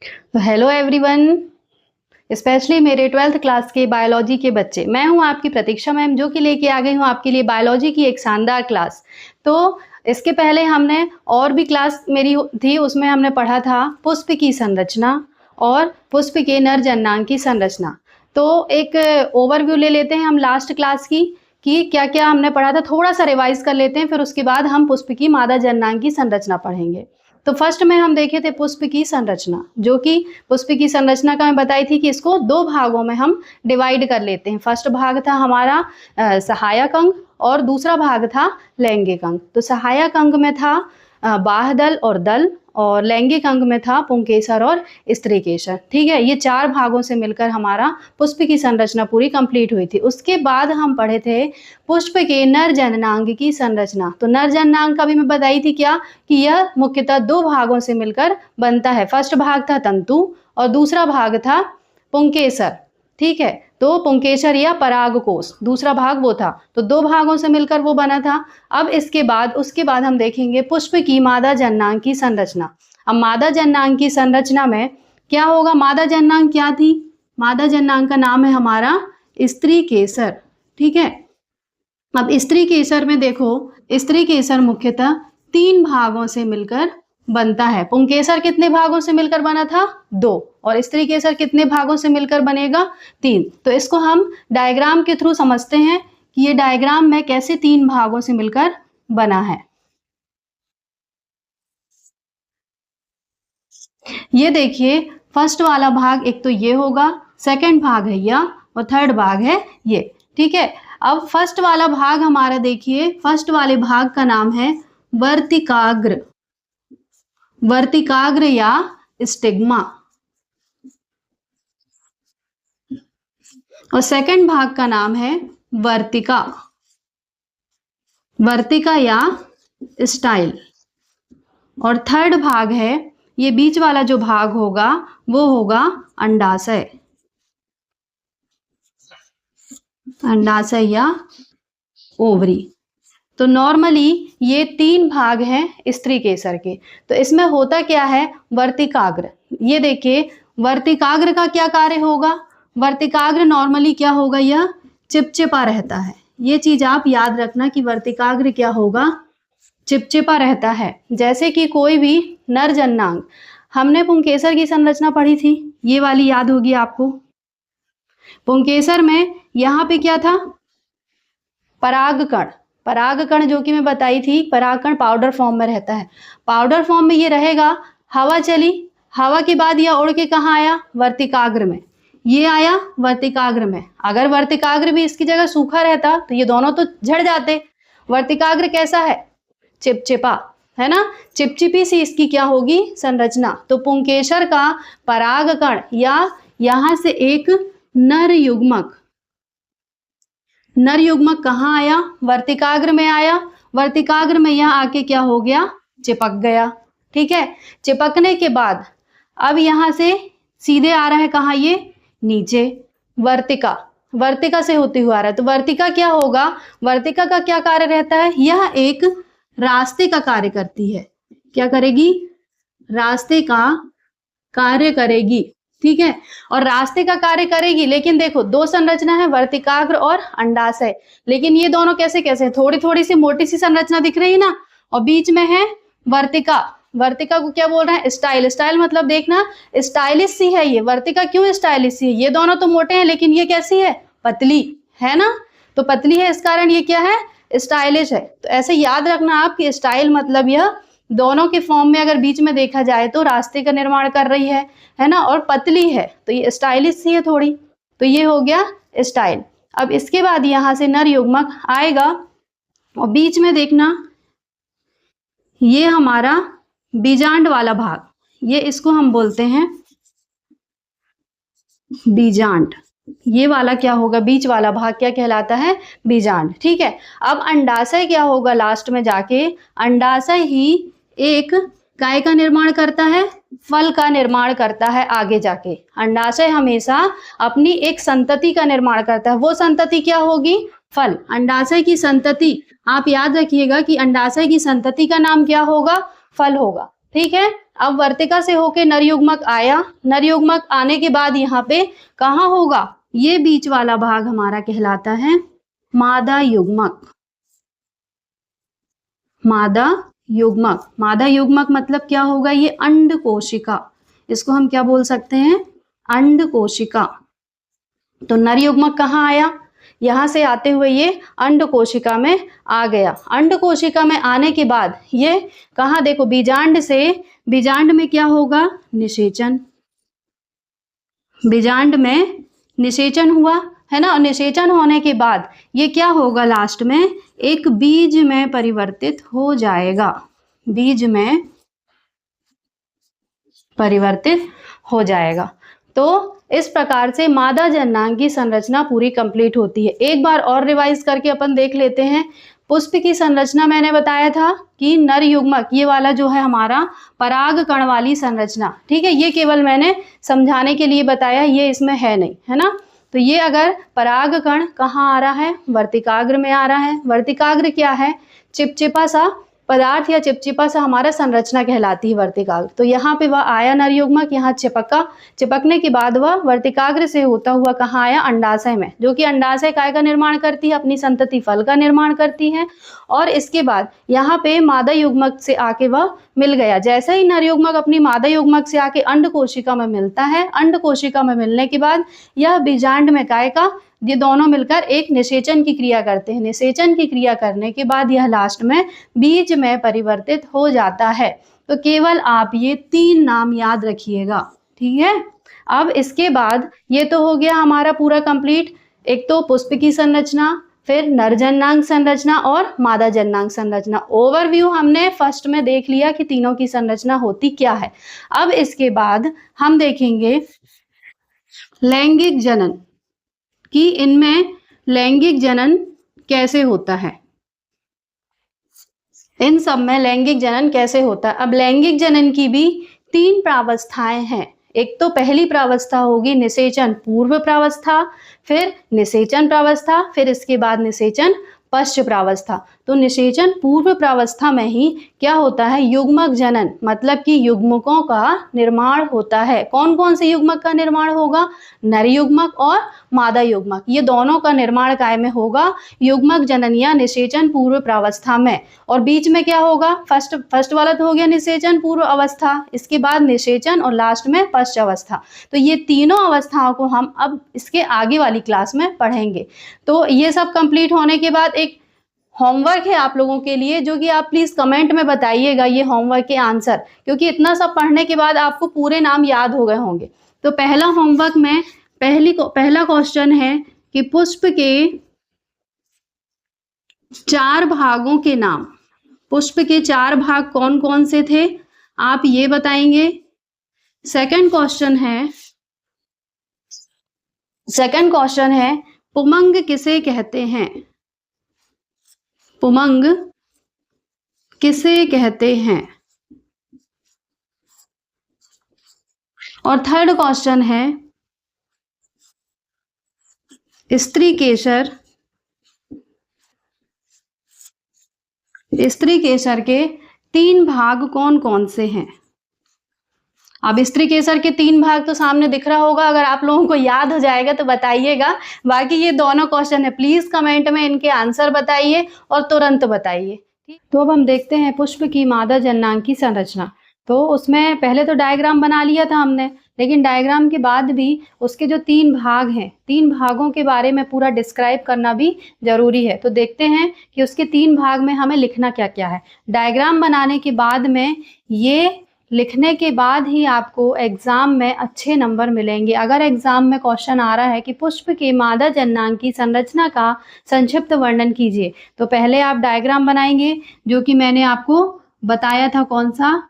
तो hello everyone, specially मेरे 12th class के बायोलॉजी के बच्चे। मैं हूं आपकी प्रतीक्षा मैम, जो कि लेके आ गई हूं आपके लिए बायोलॉजी की एक शानदार क्लास। तो इसके पहले हमने और भी क्लास मेरी थी, उसमें हमने पढ़ा था पुष्प की संरचना और पुष्प के नर जननांग की संरचना। तो एक ओवरव्यू ले लेते हैं हम लास्ट क्लास की कि क्या क्या हमने पढ़ा था, थोड़ा सा रिवाइज कर लेते हैं, फिर उसके बाद हम पुष्प की मादा जननांग की संरचना पढ़ेंगे। तो फर्स्ट में हम देखे थे पुष्प की संरचना, जो कि पुष्प की संरचना का मैं बताई थी कि इसको दो भागों में हम डिवाइड कर लेते हैं। फर्स्ट भाग था हमारा सहायक अंग और दूसरा भाग था लैंगिक अंग। तो सहायक अंग में था बाह्यदल और दल, और लैंगिक अंग में था पुंकेसर और स्त्रीकेसर। ठीक है, ये चार भागों से मिलकर हमारा पुष्प की संरचना पूरी कंप्लीट हुई थी। उसके बाद हम पढ़े थे पुष्प के नर जननांग की संरचना। तो नर जननांग का भी मैं बताई थी क्या कि यह मुख्यतः दो भागों से मिलकर बनता है। फर्स्ट भाग था तंतु और दूसरा भाग था पुंकेसर। ठीक है, तो पुंकेसर या परागकोश दूसरा भाग वो था। तो दो भागों से मिलकर वो बना था। अब उसके बाद हम देखेंगे पुष्प की मादा जननांग की संरचना। अब मादा जननांग की संरचना में क्या होगा? मादा जननांग क्या थी? मादा जननांग का नाम है हमारा स्त्रीकेसर। ठीक है, अब स्त्रीकेसर में देखो, स्त्रीकेसर मुख्यतः तीन भागों से मिलकर बनता है। पुंकेसर कितने भागों से मिलकर बना था? दो। और स्त्रीकेसर कितने भागों से मिलकर बनेगा? तीन। तो इसको हम डायग्राम के थ्रू समझते हैं कि ये डायग्राम में कैसे तीन भागों से मिलकर बना है। ये देखिए, फर्स्ट वाला भाग एक तो ये होगा, सेकंड भाग है यह, और थर्ड भाग है ये। ठीक है, अब फर्स्ट वाला भाग हमारा देखिए, फर्स्ट वाले भाग का नाम है वर्तिकाग्र। वर्तिकाग्र या स्टिग्मा। और सेकंड भाग का नाम है वर्तिका। वर्तिका या स्टाइल। और थर्ड भाग है, ये बीच वाला जो भाग होगा वो होगा अंडाशय। अंडाशय या ओवरी। तो नॉर्मली ये तीन भाग हैं स्त्रीकेसर के। तो इसमें होता क्या है? वर्तिकाग्र। ये देखिए, वर्तिकाग्र का क्या कार्य होगा? वर्तिकाग्र नॉर्मली क्या होगा? यह चिपचिपा रहता है। ये चीज आप याद रखना कि वर्तिकाग्र क्या होगा? चिपचिपा रहता है। जैसे कि कोई भी नर जननांग, हमने पुंकेसर की संरचना पढ़ी थी, ये वाली याद होगी आपको। पुंकेसर में यहाँ पे क्या था? परागकण। परागकण जो कि मैं बताई थी, परागकण पाउडर फॉर्म में रहता है। पाउडर फॉर्म में ये रहेगा। हवा चली, हवा के बाद यह उड़ के कहाँ आया? वर्तिकाग्र में। ये आया वर्तिकाग्र में। अगर वर्तिकाग्र भी इसकी जगह सूखा रहता तो ये दोनों तो झड़ जाते। वर्तिकाग्र कैसा है? चिपचिपा है ना, चिपचिपी सी इसकी क्या होगी? संरचना। तो पुंकेसर का परागकण या यहां से एक नर युग्मक, नर युग्मक कहाँ आया? वर्तिकाग्र में आया। वर्तिकाग्र में यह आके क्या हो गया? चिपक गया। ठीक है, चिपकने के बाद अब यहां से सीधे आ रहा है कहाँ? ये नीचे वर्तिका। वर्तिका से होते हुए आ रहा है। तो वर्तिका क्या होगा? वर्तिका का क्या कार्य रहता है? यह एक रास्ते का कार्य करती है। क्या करेगी? रास्ते का कार्य करेगी। ठीक है, और रास्ते का कार्य करेगी। लेकिन देखो, दो संरचना है, वर्तिकाग्र और अंडाशय। लेकिन ये दोनों कैसे कैसे? थोड़ी थोड़ी सी मोटी सी संरचना दिख रही है ना, और बीच में है वर्तिका। वर्तिका को क्या बोल रहे हैं? स्टाइल। स्टाइल मतलब देखना, स्टाइलिश सी है ये। वर्तिका क्यों स्टाइलिश सी है? ये दोनों तो मोटे हैं, लेकिन ये कैसी है? पतली है ना। तो पतली है, इस कारण ये क्या है? स्टाइलिश है। तो ऐसे याद रखना आप कि स्टाइल मतलब यह दोनों के फॉर्म में अगर बीच में देखा जाए तो रास्ते का निर्माण कर रही है ना, और पतली है तो ये स्टाइलिश सी है थोड़ी। तो ये हो गया स्टाइल। अब इसके बाद यहां से नर युग्मक आएगा, और बीच में देखना ये हमारा बीजांड वाला भाग, ये इसको हम बोलते हैं बीजांड। ये वाला क्या होगा? बीच वाला भाग क्या कहलाता है? बीजांड। ठीक है, अब अंडाशय क्या होगा? लास्ट में जाके अंडाशय ही एक काय का निर्माण करता है? फल का निर्माण करता है। आगे जाके अंडाशय हमेशा अपनी एक संतति का निर्माण करता है। वो संतति क्या होगी? फल। अंडाशय की संतति, आप याद रखिएगा कि अंडाशय की संतति का नाम क्या होगा? फल होगा। ठीक है, अब वर्तिका से होके नरयुग्मक आया, नरयुग्मक आने के बाद यहाँ पे कहाँ होगा, ये बीच वाला भाग हमारा कहलाता है मादा युग्मक। मादा युग्मक, मादा युग्मक मतलब क्या होगा, ये अंड कोशिका, इसको हम क्या बोल सकते हैं, अंड कोशिका। तो नर युग्मक कहाँ आया, यहां से आते हुए ये अंड कोशिका में आ गया। अंड कोशिका में आने के बाद ये कहाँ, देखो बीजांड से, बीजांड में क्या होगा, निषेचन, बीजांड में निषेचन हुआ है ना, और निषेचन होने के बाद ये क्या होगा, लास्ट में एक बीज में परिवर्तित हो जाएगा, बीज में परिवर्तित हो जाएगा। तो इस प्रकार से मादा जननांग की संरचना पूरी कंप्लीट होती है। एक बार और रिवाइज करके अपन देख लेते हैं। पुष्प की संरचना मैंने बताया था कि नर युग्मक, ये वाला जो है हमारा पराग कण वाली संरचना, ठीक है, ये केवल मैंने समझाने के लिए बताया, ये इसमें है नहीं, है ना। तो ये अगर पराग कण कहाँ आ रहा है, वर्तिकाग्र में आ रहा है। वर्तिकाग्र क्या है, चिपचिपा सा पदार्थ या चिपचिपा सा हमारा संरचना कहलाती है वर्तिकाग्र। तो यहाँ पे वह आया नर युग्मक, यहाँ चिपका, चिपकने के बाद वह वर्तिकाग्र से होता हुआ कहाँ आया, अंडाशय में, जो कि अंडाशय काय का निर्माण करती है, अपनी संतति फल का निर्माण करती है। और इसके बाद यहाँ पे मादा युग्मक से आके वह मिल गया। जैसे ही नर युग्मक अपनी मादा युग्मक से आके अंड कोशिका में मिलता है, अंड कोशिका में मिलने के बाद यह बीजांड में काय का, ये दोनों मिलकर एक निषेचन की क्रिया करते हैं। निषेचन की क्रिया करने के बाद यह लास्ट में बीज में परिवर्तित हो जाता है। तो केवल आप ये 3 नाम याद रखिएगा, ठीक है। अब इसके बाद ये तो हो गया हमारा पूरा कंप्लीट, एक तो पुष्प की संरचना, फिर नर जननांग संरचना और मादा जननांग संरचना। ओवरव्यू हमने फर्स्ट में देख लिया कि तीनों की संरचना होती क्या है। अब इसके बाद हम देखेंगे लैंगिक जनन, कि इनमें लैंगिक जनन कैसे होता है, इन सब में लैंगिक जनन कैसे होता है। अब लैंगिक जनन की भी 3 प्रावस्थाएं हैं। एक तो पहली प्रावस्था होगी निषेचन पूर्व प्रावस्था, फिर निषेचन प्रावस्था, फिर इसके बाद निषेचन पश्च प्रावस्था। तो निषेचन पूर्व प्रावस्था में ही क्या होता है, युग्मक जनन, मतलब कि युग्मकों का निर्माण होता है। कौन कौन से युग्मक का निर्माण होगा, नर युग्मक और मादा युग्मक, ये दोनों का निर्माण काय में होगा, युग्मक जनन या निषेचन पूर्व प्रावस्था में। और बीच में क्या होगा, फर्स्ट वाला तो हो गया निषेचन पूर्व अवस्था, इसके बाद निषेचन और लास्ट में पश्च अवस्था। तो ये तीनों अवस्थाओं को हम अब इसके आगे वाली क्लास में पढ़ेंगे। तो ये सब कंप्लीट होने के बाद एक होमवर्क है आप लोगों के लिए, जो कि आप प्लीज कमेंट में बताइएगा ये होमवर्क के आंसर, क्योंकि इतना सब पढ़ने के बाद आपको पूरे नाम याद हो गए होंगे। तो पहला होमवर्क में पहला क्वेश्चन है कि पुष्प के 4 भागों के नाम, पुष्प के 4 भाग कौन कौन से थे, आप ये बताएंगे। सेकंड क्वेश्चन है पुमंग किसे कहते हैं, पुमंग किसे कहते हैं। और थर्ड क्वेश्चन है स्त्री केसर के 3 भाग कौन कौन से हैं। अब स्त्री केसर के 3 भाग तो सामने दिख रहा होगा, अगर आप लोगों को याद हो जाएगा तो बताइएगा। बाकी ये दोनों क्वेश्चन है, प्लीज कमेंट में इनके आंसर बताइए और तुरंत बताइए। तो अब हम देखते हैं पुष्प की मादा जननांग की संरचना। तो उसमें पहले तो डायग्राम बना लिया था हमने, लेकिन डायग्राम के बाद भी उसके जो 3 भाग हैं, 3 भागों के बारे में पूरा डिस्क्राइब करना भी जरूरी है। तो देखते हैं कि उसके 3 भाग में हमें लिखना क्या क्या है। डायग्राम बनाने के बाद में, ये लिखने के बाद ही आपको एग्जाम में अच्छे नंबर मिलेंगे। अगर एग्जाम में क्वेश्चन आ रहा है कि पुष्प के मादा जननांग की संरचना का संक्षिप्त वर्णन कीजिए, तो पहले आप डायग्राम बनाएंगे, जो कि मैंने आपको बताया था, कौन सा,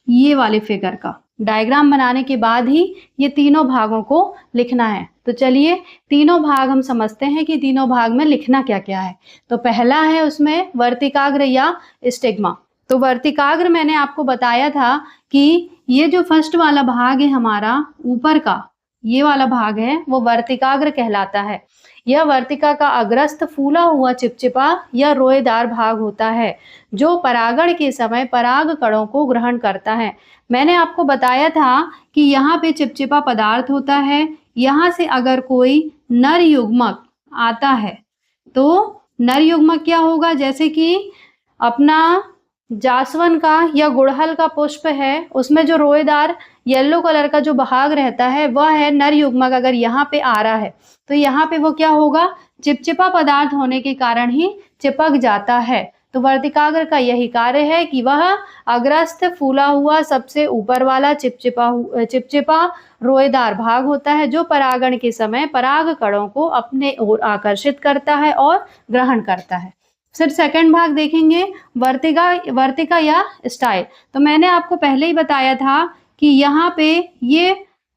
ये वाले फिगर का। डायग्राम बनाने के बाद ही ये तीनों भागों को लिखना है। तो चलिए तीनों भाग हम समझते हैं कि तीनों भाग में लिखना क्या क्या है। तो पहला है उसमें वर्तिकाग्र या स्टिग्मा। तो वर्तिकाग्र मैंने आपको बताया था कि ये जो फर्स्ट वाला भाग है हमारा ऊपर का, ये वाला भाग है वो वर्तिकाग्र कहलाता है। यह वर्तिका का अग्रस्थ फूला हुआ चिपचिपा या रोएदार भाग होता है जो परागण के समय पराग कणों को ग्रहण करता है। मैंने आपको बताया था कि यहाँ पे चिपचिपा पदार्थ होता है, यहाँ से अगर कोई नर युग्मक आता है तो नर युग्मक क्या होगा, जैसे कि अपना जासवन का या गुड़हल का पुष्प है, उसमें जो रोएदार येलो कलर का जो भाग रहता है वह है नर युग्मक। अगर यहाँ पे आ रहा है तो यहाँ पे वो क्या होगा, चिपचिपा पदार्थ होने के कारण ही चिपक जाता है। तो वर्तिकाग्र का यही कार्य है कि वह अग्रस्थ फूला हुआ सबसे ऊपर वाला चिपचिपा रोएदार भाग होता है जो परागण के समय पराग कणों को अपने ओर आकर्षित करता है और ग्रहण करता है। फिर सेकंड भाग देखेंगे, वर्तिका या स्टाइल। तो मैंने आपको पहले ही बताया था कि यहाँ पे ये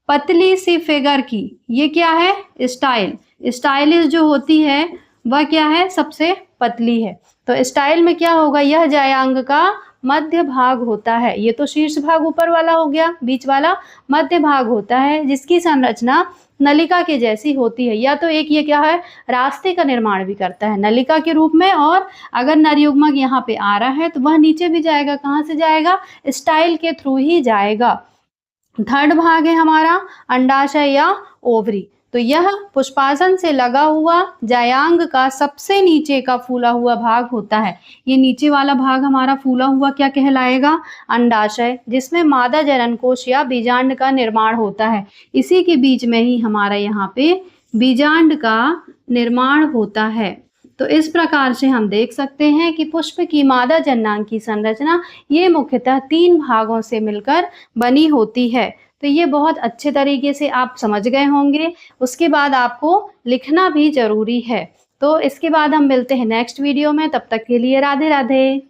पतली सी फिगर की ये क्या है, स्टाइल। स्टाइलिश जो होती है वह क्या है, सबसे पतली है। तो स्टाइल में क्या होगा, यह जायांग का मध्य भाग होता है। ये तो शीर्ष भाग ऊपर वाला हो गया, बीच वाला मध्य भाग होता है जिसकी संरचना नलिका के जैसी होती है। या तो एक ये क्या है, रास्ते का निर्माण भी करता है नलिका के रूप में, और अगर नरयुग्मक यहाँ पे आ रहा है तो वह नीचे भी जाएगा। कहाँ से जाएगा, स्टाइल के थ्रू ही जाएगा। थर्ड भाग है हमारा अंडाशय या ओवरी। तो यह पुष्पासन से लगा हुआ जायांग का सबसे नीचे का फूला हुआ भाग होता है। ये नीचे वाला भाग हमारा फूला हुआ क्या कहलाएगा, अंडाशय, जिसमें मादा जनन कोश या बीजांड का निर्माण होता है। इसी के बीच में ही हमारा यहाँ पे बीजांड का निर्माण होता है। तो इस प्रकार से हम देख सकते हैं कि पुष्प की मादा जननांग की संरचना ये मुख्यतः 3 भागों से मिलकर बनी होती है। तो ये बहुत अच्छे तरीके से आप समझ गए होंगे। उसके बाद आपको लिखना भी जरूरी है। तो इसके बाद हम मिलते हैं नेक्स्ट वीडियो में, तब तक के लिए राधे राधे।